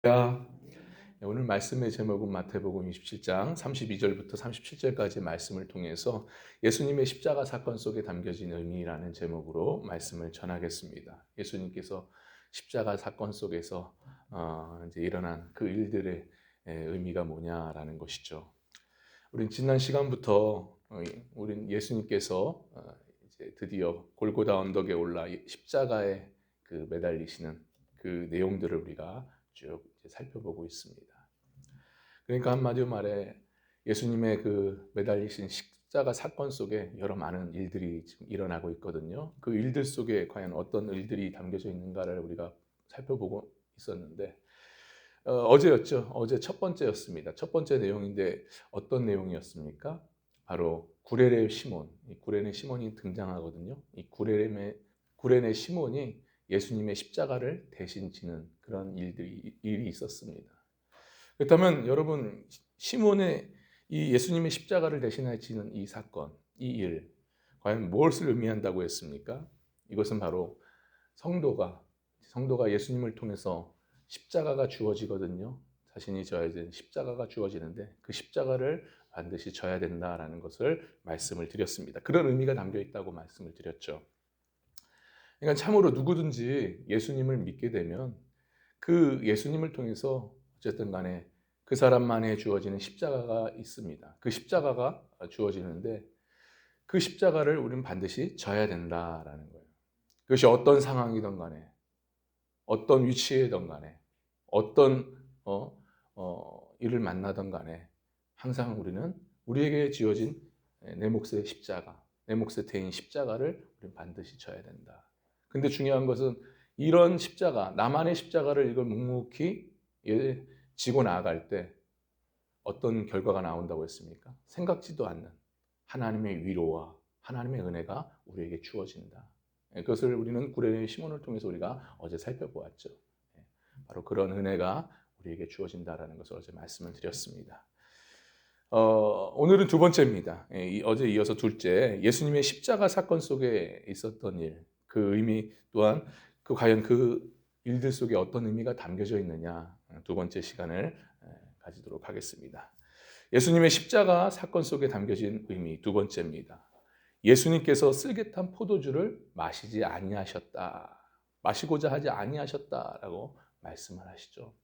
야, 오늘 말씀의 제목은 마태복음 27장 32절부터 37절까지 말씀을 통해서 예수님의 십자가 사건 속에 담겨진 의미라는 제목으로 말씀을 전하겠습니다. 예수님께서 십자가 사건 속에서 이제 일어난 그 일들의 의미가 뭐냐라는 것이죠. 우린 지난 시간부터 우린 예수님께서 이제 드디어 골고다 언덕에 올라 십자가에 그 매달리시는 그 내용들을 우리가 쭉 살펴보고 있습니다. 그러니까 한마디로 말해 예수님의 그 매달리신 십자가 사건 속에 여러 많은 일들이 지금 일어나고 있거든요. 그 일들 속에 과연 어떤 일들이 담겨져 있는가를 우리가 살펴보고 있었는데 어제였죠. 어제 첫 번째였습니다. 첫 번째 내용인데 어떤 내용이었습니까? 바로 구레네 시몬. 이 구레네 시몬이 등장하거든요. 이 구레네 시몬이 예수님의 십자가를 대신 지는 그런 일이 있었습니다. 그렇다면 여러분, 시몬의 이 예수님의 십자가를 대신하여 지는 이 사건, 이 일, 과연 무엇을 의미한다고 했습니까? 이것은 바로 성도가 예수님을 통해서 십자가가 주어지거든요. 자신이 져야 되는 십자가가 주어지는데 그 십자가를 반드시 져야 된다라는 것을 말씀을 드렸습니다. 그런 의미가 담겨 있다고 말씀을 드렸죠. 그러니까 참으로 누구든지 예수님을 믿게 되면 그 예수님을 통해서 어쨌든 간에 그 사람만에 주어지는 십자가가 있습니다. 그 십자가가 주어지는데 그 십자가를 우리는 반드시 져야 된다라는 거예요. 그것이 어떤 상황이든 간에 어떤 위치에든 간에 어떤 일을 만나든 간에 항상 우리는 우리에게 지어진 내 몫의 십자가, 내 몫의 대인 십자가를 우리는 반드시 져야 된다. 근데 중요한 것은 이런 십자가, 나만의 십자가를 이걸 묵묵히 지고 나아갈 때 어떤 결과가 나온다고 했습니까? 생각지도 않는 하나님의 위로와 하나님의 은혜가 우리에게 주어진다. 그것을 우리는 구레네 시몬을 통해서 우리가 어제 살펴보았죠. 바로 그런 은혜가 우리에게 주어진다라는 것을 어제 말씀을 드렸습니다. 오늘은 두 번째입니다. 어제 이어서 둘째, 예수님의 십자가 사건 속에 있었던 일, 그 의미 또한 과연 그 일들 속에 어떤 의미가 담겨져 있느냐, 두 번째 시간을 가지도록 하겠습니다. 예수님의 십자가 사건 속에 담겨진 의미 두 번째입니다. 예수님께서 쓸개탄 포도주를 마시지 아니하셨다. 마시고자 하지 아니하셨다라고 말씀을 하시죠.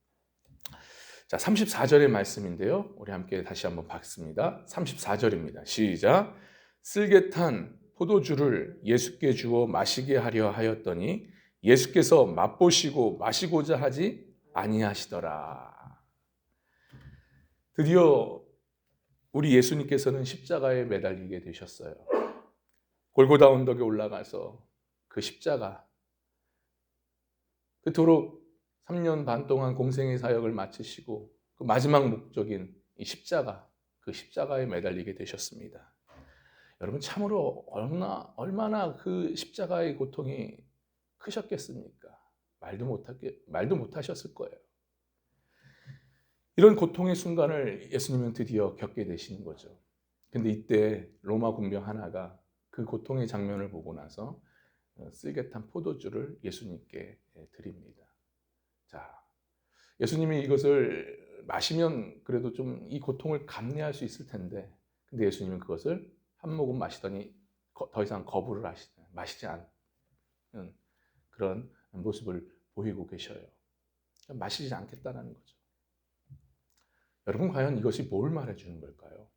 자, 34절의 말씀인데요. 우리 함께 다시 한번 읽습니다. 34절입니다. 시작. 쓸개탄 포도주를 예수께 주어 마시게 하려 하였더니 예수께서 맛보시고 마시고자 하지 아니하시더라. 드디어 우리 예수님께서는 십자가에 매달리게 되셨어요. 골고다 언덕에 올라가서 그 십자가, 그토록 3년 반 동안 공생의 사역을 마치시고 그 마지막 목적인 이 십자가, 그 십자가에 매달리게 되셨습니다. 여러분 참으로 얼마나 그 십자가의 고통이 크셨겠습니까? 말도 못하셨을 거예요. 이런 고통의 순간을 예수님은 드디어 겪게 되시는 거죠. 근데 이때 로마 군병 하나가 그 고통의 장면을 보고 나서 쓸개탄 포도주를 예수님께 드립니다. 자, 예수님이 이것을 마시면 그래도 좀 이 고통을 감내할 수 있을 텐데, 근데 예수님은 그것을 한 모금 마시더니 더 이상 거부를 마시지 않는 그런 모습을 보이고 계셔요. 마시지 않겠다는 거죠. 여러분 과연 이것이 뭘 말해주는 걸까요?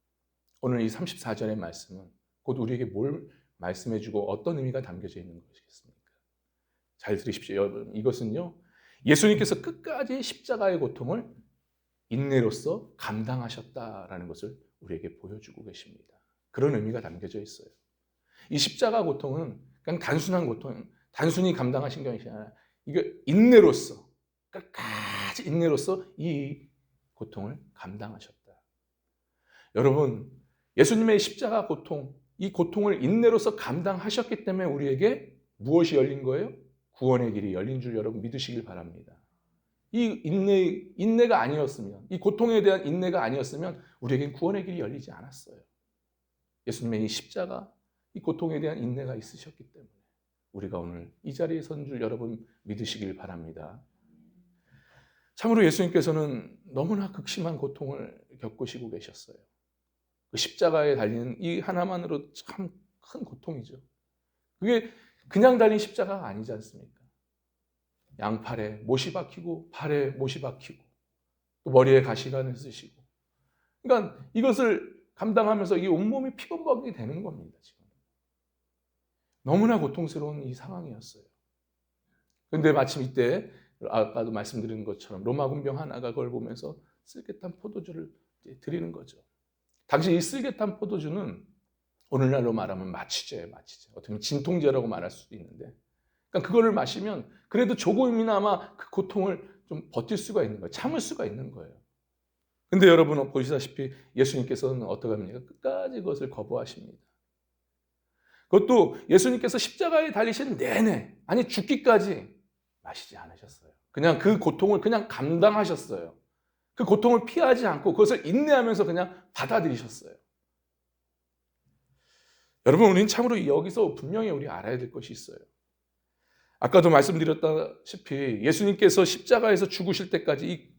오늘 이 34절의 말씀은 곧 우리에게 뭘 말씀해주고 어떤 의미가 담겨져 있는 것이겠습니까? 잘 들으십시오. 여러분, 이것은요, 예수님께서 끝까지 십자가의 고통을 인내로서 감당하셨다라는 것을 우리에게 보여주고 계십니다. 그런 의미가 담겨져 있어요. 이 십자가 고통은 그냥 단순한 고통, 단순히 감당하신 것이 아니라 이게 인내로서, 끝까지 인내로서 이 고통을 감당하셨다. 여러분, 예수님의 십자가 고통, 이 고통을 인내로서 감당하셨기 때문에 우리에게 무엇이 열린 거예요? 구원의 길이 열린 줄 여러분 믿으시길 바랍니다. 이 인내가 아니었으면, 이 고통에 대한 인내가 아니었으면 우리에겐 구원의 길이 열리지 않았어요. 예수님의 이 십자가, 이 고통에 대한 인내가 있으셨기 때문에 우리가 오늘 이 자리에 선 줄 여러분 믿으시길 바랍니다. 참으로 예수님께서는 너무나 극심한 고통을 겪으시고 계셨어요. 그 십자가에 달리는 이 하나만으로 참 큰 고통이죠. 그게 그냥 달린 십자가가 아니지 않습니까? 양팔에 못이 박히고 발에 못이 박히고 또 머리에 가시관을 쓰시고, 그러니까 이것을 감당하면서 이 온몸이 피범벅이 되는 겁니다. 지금 너무나 고통스러운 이 상황이었어요. 그런데 마침 이때 아까도 말씀드린 것처럼 로마 군병 하나가 그걸 보면서 쓸개탄 포도주를 드리는 거죠. 당시 이 쓸개탄 포도주는 오늘날로 말하면 마취제예요, 마취제. 어떻게 보면 진통제라고 말할 수도 있는데, 그러니까 그거를 마시면 그래도 조금이나마 그 고통을 좀 버틸 수가 있는 거예요. 참을 수가 있는 거예요. 근데 여러분 보시다시피 예수님께서는 어떻게 합니까? 끝까지 그것을 거부하십니다. 그것도 예수님께서 십자가에 달리신 내내, 아니 죽기까지 마시지 않으셨어요. 그냥 그 고통을 그냥 감당하셨어요. 그 고통을 피하지 않고 그것을 인내하면서 그냥 받아들이셨어요. 여러분, 우리는 참으로 여기서 분명히 우리 알아야 될 것이 있어요. 아까도 말씀드렸다시피 예수님께서 십자가에서 죽으실 때까지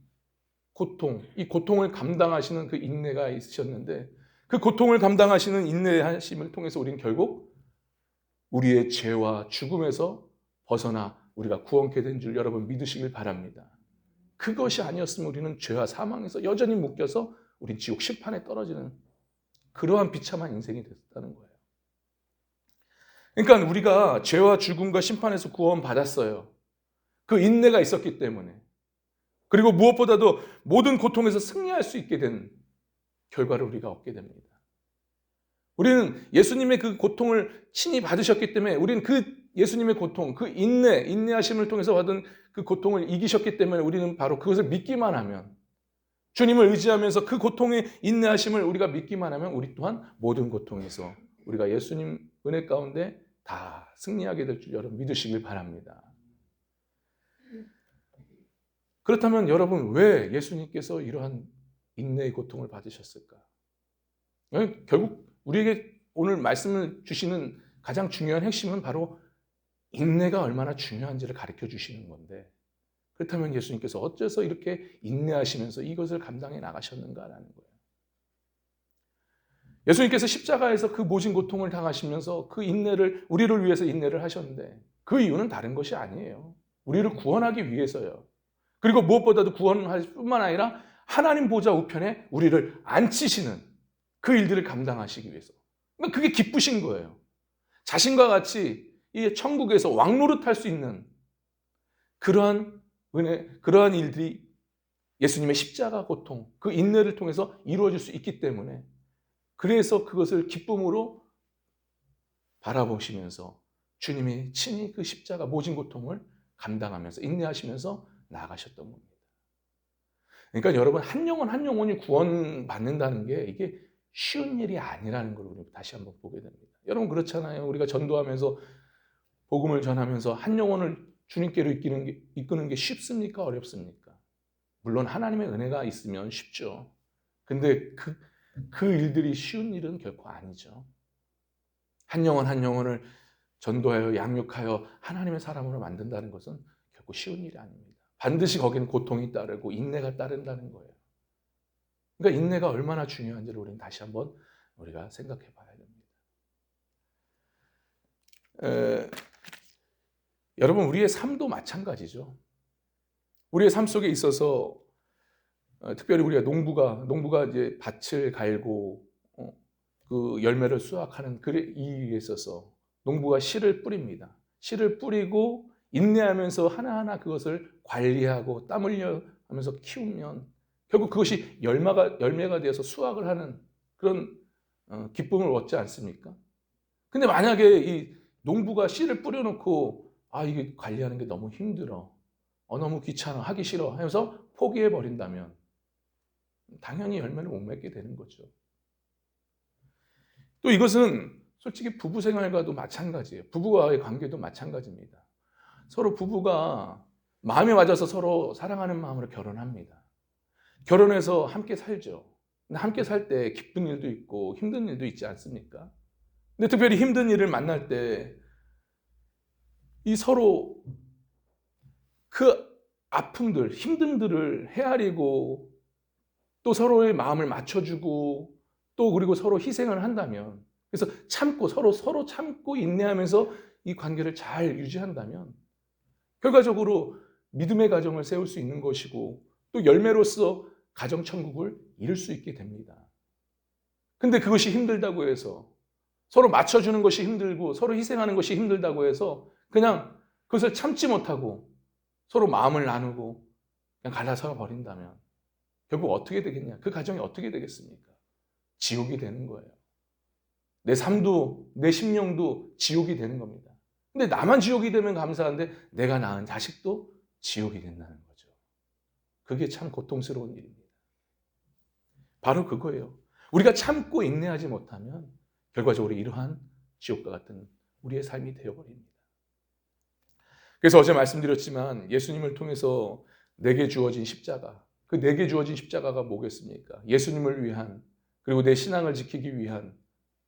이 고통을 감당하시는 그 인내가 있으셨는데, 그 고통을 감당하시는 인내하심을 통해서 우리는 결국 우리의 죄와 죽음에서 벗어나 우리가 구원케 된 줄 여러분 믿으시길 바랍니다. 그것이 아니었으면 우리는 죄와 사망에서 여전히 묶여서 우린 지옥 심판에 떨어지는 그러한 비참한 인생이 됐다는 거예요. 그러니까 우리가 죄와 죽음과 심판에서 구원받았어요. 그 인내가 있었기 때문에. 그리고 무엇보다도 모든 고통에서 승리할 수 있게 된 결과를 우리가 얻게 됩니다. 우리는 예수님의 그 고통을 친히 받으셨기 때문에, 우리는 그 예수님의 고통, 그 인내하심을 통해서 받은 그 고통을 이기셨기 때문에 우리는 바로 그것을 믿기만 하면, 주님을 의지하면서 그 고통의 인내하심을 우리가 믿기만 하면 우리 또한 모든 고통에서 우리가 예수님 은혜 가운데 다 승리하게 될 줄 여러분 믿으시길 바랍니다. 그렇다면 여러분, 왜 예수님께서 이러한 인내의 고통을 받으셨을까? 결국 우리에게 오늘 말씀을 주시는 가장 중요한 핵심은 바로 인내가 얼마나 중요한지를 가르쳐 주시는 건데, 그렇다면 예수님께서 어째서 이렇게 인내하시면서 이것을 감당해 나가셨는가라는 거예요. 예수님께서 십자가에서 그 모진 고통을 당하시면서 그 인내를, 우리를 위해서 인내를 하셨는데, 그 이유는 다른 것이 아니에요. 우리를 구원하기 위해서요. 그리고 무엇보다도 구원할 뿐만 아니라 하나님 보좌 우편에 우리를 앉히시는 그 일들을 감당하시기 위해서. 그러니까 그게 기쁘신 거예요. 자신과 같이 이 천국에서 왕노릇할 수 있는 그러한 은혜, 그러한 일들이 예수님의 십자가 고통, 그 인내를 통해서 이루어질 수 있기 때문에, 그래서 그것을 기쁨으로 바라보시면서 주님이 친히 그 십자가 모진 고통을 감당하면서 인내하시면서 나아가셨던 겁니다. 그러니까 여러분, 한 영혼 한 영혼이 구원받는다는 게 이게 쉬운 일이 아니라는 걸 우리 다시 한번 보게 됩니다. 여러분 그렇잖아요. 우리가 전도하면서 복음을 전하면서 한 영혼을 주님께로 이끄는 게 쉽습니까? 어렵습니까? 물론 하나님의 은혜가 있으면 쉽죠. 근데 그 일들이 쉬운 일은 결코 아니죠. 한 영혼 한 영혼을 전도하여 양육하여 하나님의 사람으로 만든다는 것은 결코 쉬운 일이 아닙니다. 반드시 거기는 고통이 따르고 인내가 따른다는 거예요. 그러니까 인내가 얼마나 중요한지를 우리는 다시 한번 우리가 생각해 봐야 됩니다. 여러분, 우리의 삶도 마찬가지죠. 우리의 삶 속에 있어서 특별히 우리가 농부가 이제 밭을 갈고 그 열매를 수확하는 그 일에 있어서 농부가 씨를 뿌립니다. 씨를 뿌리고 인내하면서 하나하나 그것을 관리하고 땀 흘려 하면서 키우면 결국 그것이 열매가 되어서 수확을 하는 그런 기쁨을 얻지 않습니까? 근데 만약에 이 농부가 씨를 뿌려놓고 이게 관리하는 게 너무 힘들어, 너무 귀찮아, 하기 싫어 하면서 포기해 버린다면 당연히 열매를 못 맺게 되는 거죠. 또 이것은 솔직히 부부 생활과도 마찬가지예요. 부부와의 관계도 마찬가지입니다. 서로 부부가 마음이 맞아서 서로 사랑하는 마음으로 결혼합니다. 결혼해서 함께 살죠. 근데 함께 살 때 기쁜 일도 있고 힘든 일도 있지 않습니까? 근데 특별히 힘든 일을 만날 때 이 서로 그 아픔들, 힘듦들을 헤아리고 또 서로의 마음을 맞춰주고 또 그리고 서로 희생을 한다면, 그래서 참고 서로 참고 인내하면서 이 관계를 잘 유지한다면 결과적으로 믿음의 가정을 세울 수 있는 것이고 또 열매로서 가정 천국을 이룰 수 있게 됩니다. 근데 그것이 힘들다고 해서, 서로 맞춰주는 것이 힘들고 서로 희생하는 것이 힘들다고 해서 그냥 그것을 참지 못하고 서로 마음을 나누고 그냥 갈라서 버린다면 결국 어떻게 되겠냐? 그 가정이 어떻게 되겠습니까? 지옥이 되는 거예요. 내 삶도 내 심령도 지옥이 되는 겁니다. 근데 나만 지옥이 되면 감사한데 내가 낳은 자식도 지옥이 된다는 거죠. 그게 참 고통스러운 일입니다. 바로 그거예요. 우리가 참고 인내하지 못하면 결과적으로 이러한 지옥과 같은 우리의 삶이 되어버립니다. 그래서 어제 말씀드렸지만 예수님을 통해서 내게 주어진 십자가, 그 내게 주어진 십자가가 뭐겠습니까? 예수님을 위한, 그리고 내 신앙을 지키기 위한,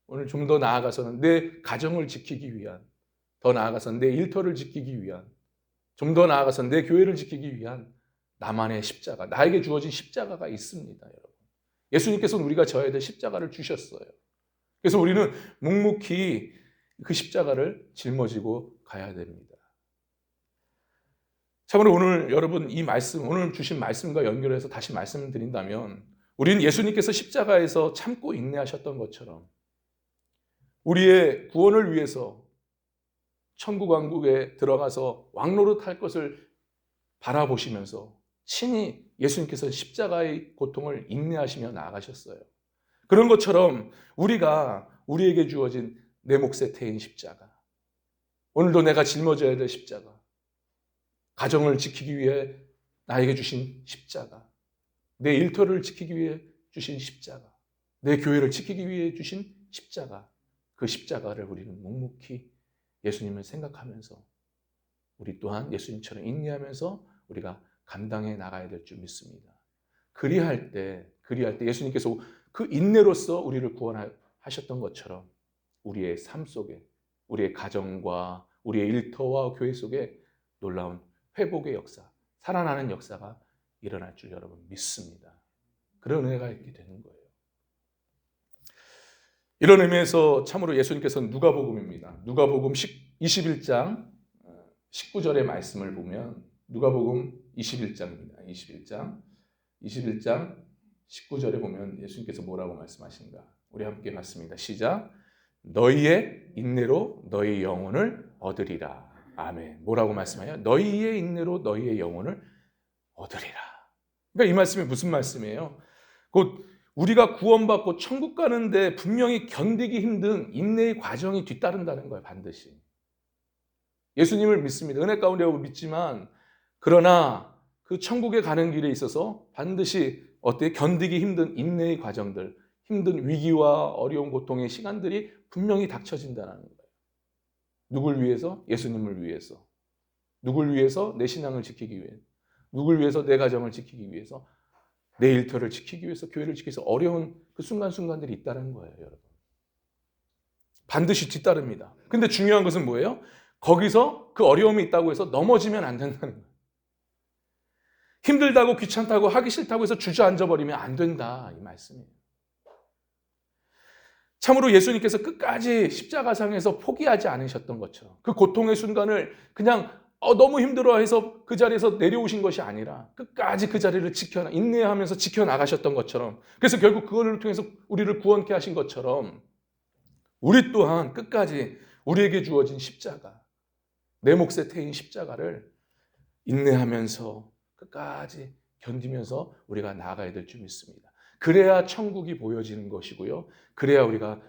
오늘 좀 더 나아가서는 내 가정을 지키기 위한, 더 나아가서는 내 일터를 지키기 위한, 좀 더 나아가서는 내 교회를 지키기 위한 나만의 십자가, 나에게 주어진 십자가가 있습니다, 여러분. 예수님께서는 우리가 져야 될 십자가를 주셨어요. 그래서 우리는 묵묵히 그 십자가를 짊어지고 가야 됩니다. 참으로 오늘 여러분 이 말씀, 오늘 주신 말씀과 연결해서 다시 말씀을 드린다면, 우리는 예수님께서 십자가에서 참고 인내하셨던 것처럼 우리의 구원을 위해서 천국 왕국에 들어가서 왕노릇할 것을 바라보시면서 친히 예수님께서 십자가의 고통을 인내하시며 나아가셨어요. 그런 것처럼 우리가 우리에게 주어진 내 몫의 태인 십자가, 오늘도 내가 짊어져야 될 십자가, 가정을 지키기 위해 나에게 주신 십자가, 내 일터를 지키기 위해 주신 십자가, 내 교회를 지키기 위해 주신 십자가, 그 십자가를 우리는 묵묵히 예수님을 생각하면서 우리 또한 예수님처럼 인내하면서 우리가 감당해 나가야 될 줄 믿습니다. 그리할 때 예수님께서 그 인내로서 우리를 구원하셨던 것처럼 우리의 삶 속에, 우리의 가정과 우리의 일터와 교회 속에 놀라운 회복의 역사, 살아나는 역사가 일어날 줄 여러분 믿습니다. 그런 은혜가 있게 되는 거예요. 이런 의미에서 참으로 예수님께서는 누가복음입니다. 누가복음 21장 19절의 말씀을 보면, 누가복음 21장입니다. 21장 19절에 보면 예수님께서 뭐라고 말씀하신가? 우리 함께 봤습니다. 시작. 너희의 인내로 너희 영혼을 얻으리라. 아멘. 뭐라고 말씀하냐? 너희의 인내로 너희의 영혼을 얻으리라. 그러니까 이 말씀이 무슨 말씀이에요? 곧 우리가 구원받고 천국 가는데 분명히 견디기 힘든 인내의 과정이 뒤따른다는 거예요. 반드시. 예수님을 믿습니다. 은혜 가운데 믿지만, 그러나 그 천국에 가는 길에 있어서 반드시 견디기 힘든 인내의 과정들, 힘든 위기와 어려운 고통의 시간들이 분명히 닥쳐진다는 거예요. 누굴 위해서? 예수님을 위해서. 누굴 위해서? 내 신앙을 지키기 위해. 누굴 위해서? 내 가정을 지키기 위해서. 내 일터를 지키기 위해서, 교회를 지키기 위해서 어려운 그 순간순간들이 있다는 거예요, 여러분. 반드시 뒤따릅니다. 근데 중요한 것은 뭐예요? 거기서 그 어려움이 있다고 해서 넘어지면 안 된다는 거예요. 힘들다고, 귀찮다고, 하기 싫다고 해서 주저앉아버리면 안 된다, 이 말씀이에요. 참으로 예수님께서 끝까지 십자가상에서 포기하지 않으셨던 것처럼, 그 고통의 순간을 그냥 너무 힘들어해서 그 자리에서 내려오신 것이 아니라 끝까지 그 자리를 인내하면서 지켜나가셨던 것처럼, 그래서 결국 그거를 통해서 우리를 구원케 하신 것처럼 우리 또한 끝까지 우리에게 주어진 십자가, 내 몫의 태인 십자가를 인내하면서 끝까지 견디면서 우리가 나아가야 될 줄 믿습니다. 그래야 천국이 보여지는 것이고요. 그래야 우리가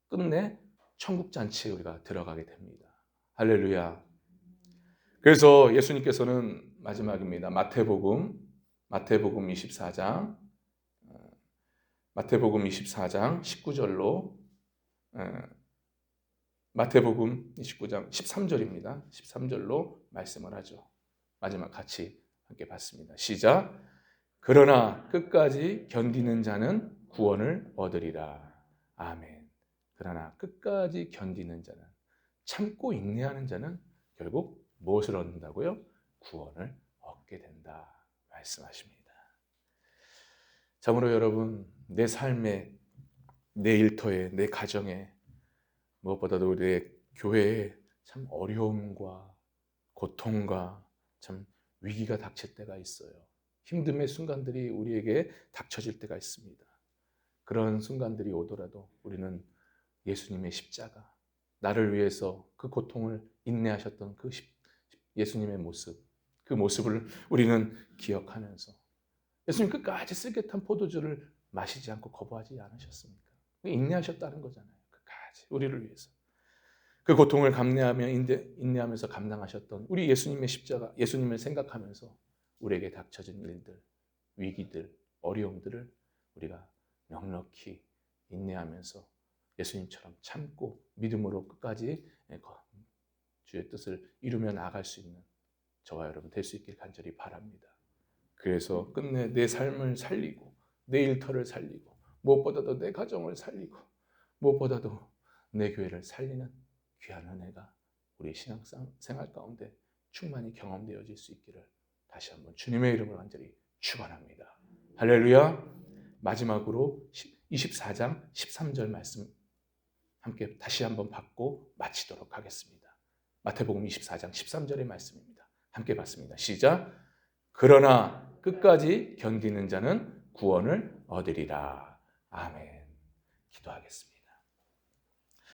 끝내 천국 잔치에 우리가 들어가게 됩니다. 할렐루야. 그래서 예수님께서는 마지막입니다. 마태복음 24장 19절로 마태복음 29장 13절입니다. 13절로 말씀을 하죠. 마지막 같이 함께 봤습니다. 시작. 그러나 끝까지 견디는 자는 구원을 얻으리라. 아멘. 그러나 끝까지 견디는 자는, 참고 인내하는 자는 결국 무엇을 얻는다고요? 구원을 얻게 받게 된다 말씀하십니다. 참으로 여러분, 내 삶에, 내 일터에, 내 가정에, 무엇보다도 내 교회에 참 어려움과 고통과 참 위기가 닥칠 때가 있어요. 힘듦의 순간들이 우리에게 닥쳐질 때가 있습니다. 그런 순간들이 오더라도 우리는 예수님의 십자가, 나를 위해서 그 고통을 인내하셨던 그 예수님의 모습, 그 모습을 우리는 기억하면서 예수님 끝까지 쓸개 탄 포도주를 마시지 않고 거부하지 않으셨습니까? 인내하셨다는 거잖아요. 끝까지 우리를 위해서. 그 고통을 감내하며 인내하면서 감당하셨던 우리 예수님의 십자가, 예수님을 생각하면서 우리에게 닥쳐진 일들, 위기들, 어려움들을 우리가 넉넉히 인내하면서 예수님처럼 참고 믿음으로 끝까지 주의 뜻을 이루며 나아갈 수 있는 저와 여러분 될 수 있길 간절히 바랍니다. 그래서 끝내 내 삶을 살리고 내 일터를 살리고 무엇보다도 내 가정을 살리고 무엇보다도 내 교회를 살리는 귀한 은혜가 우리 신앙생활 가운데 충만히 경험되어질 수 있기를 다시 한번 주님의 이름으로 간절히 축원합니다. 할렐루야. 마지막으로 24장 13절 말씀 함께 다시 한번 받고 마치도록 하겠습니다. 마태복음 24장 13절의 말씀입니다. 함께 받습니다. 시작. 그러나 끝까지 견디는 자는 구원을 얻으리라. 아멘. 기도하겠습니다.